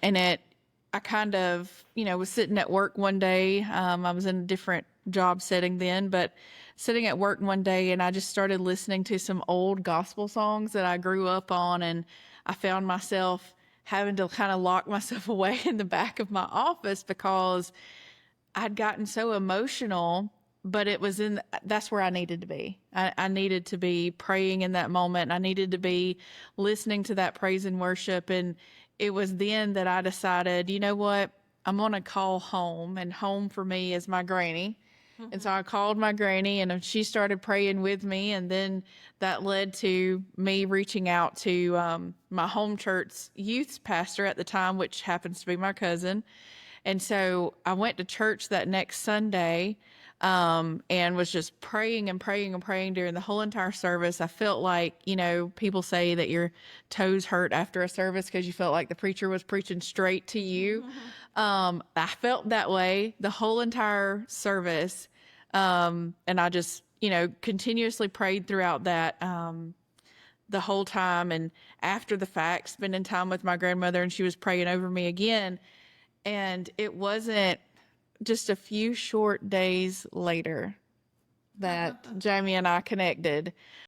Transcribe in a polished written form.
I kind of, was sitting at work one day. I was in a different job setting then, but sitting at work one day and I just started listening to some old gospel songs that I grew up on. And I found myself having to kind of lock myself away in the back of my office because I'd gotten so emotional, but that's where I needed to be. I needed to be praying in that moment. I needed to be listening to that praise and worship. And it was then that I decided, you know what? I'm going to call home. And home for me is my granny. And so I called my granny and she started praying with me. And then that led to me reaching out to my home church youth pastor at the time, which happens to be my cousin. And so I went to church that next Sunday and was just praying and praying and praying during the whole entire service. I felt like, people say that your toes hurt after a service because you felt like the preacher was preaching straight to you. I felt that way the whole entire service. And I just, continuously prayed throughout that the whole time. And after the fact, spending time with my grandmother, and she was praying over me again. And it wasn't just a few short days later that Jamie and I connected.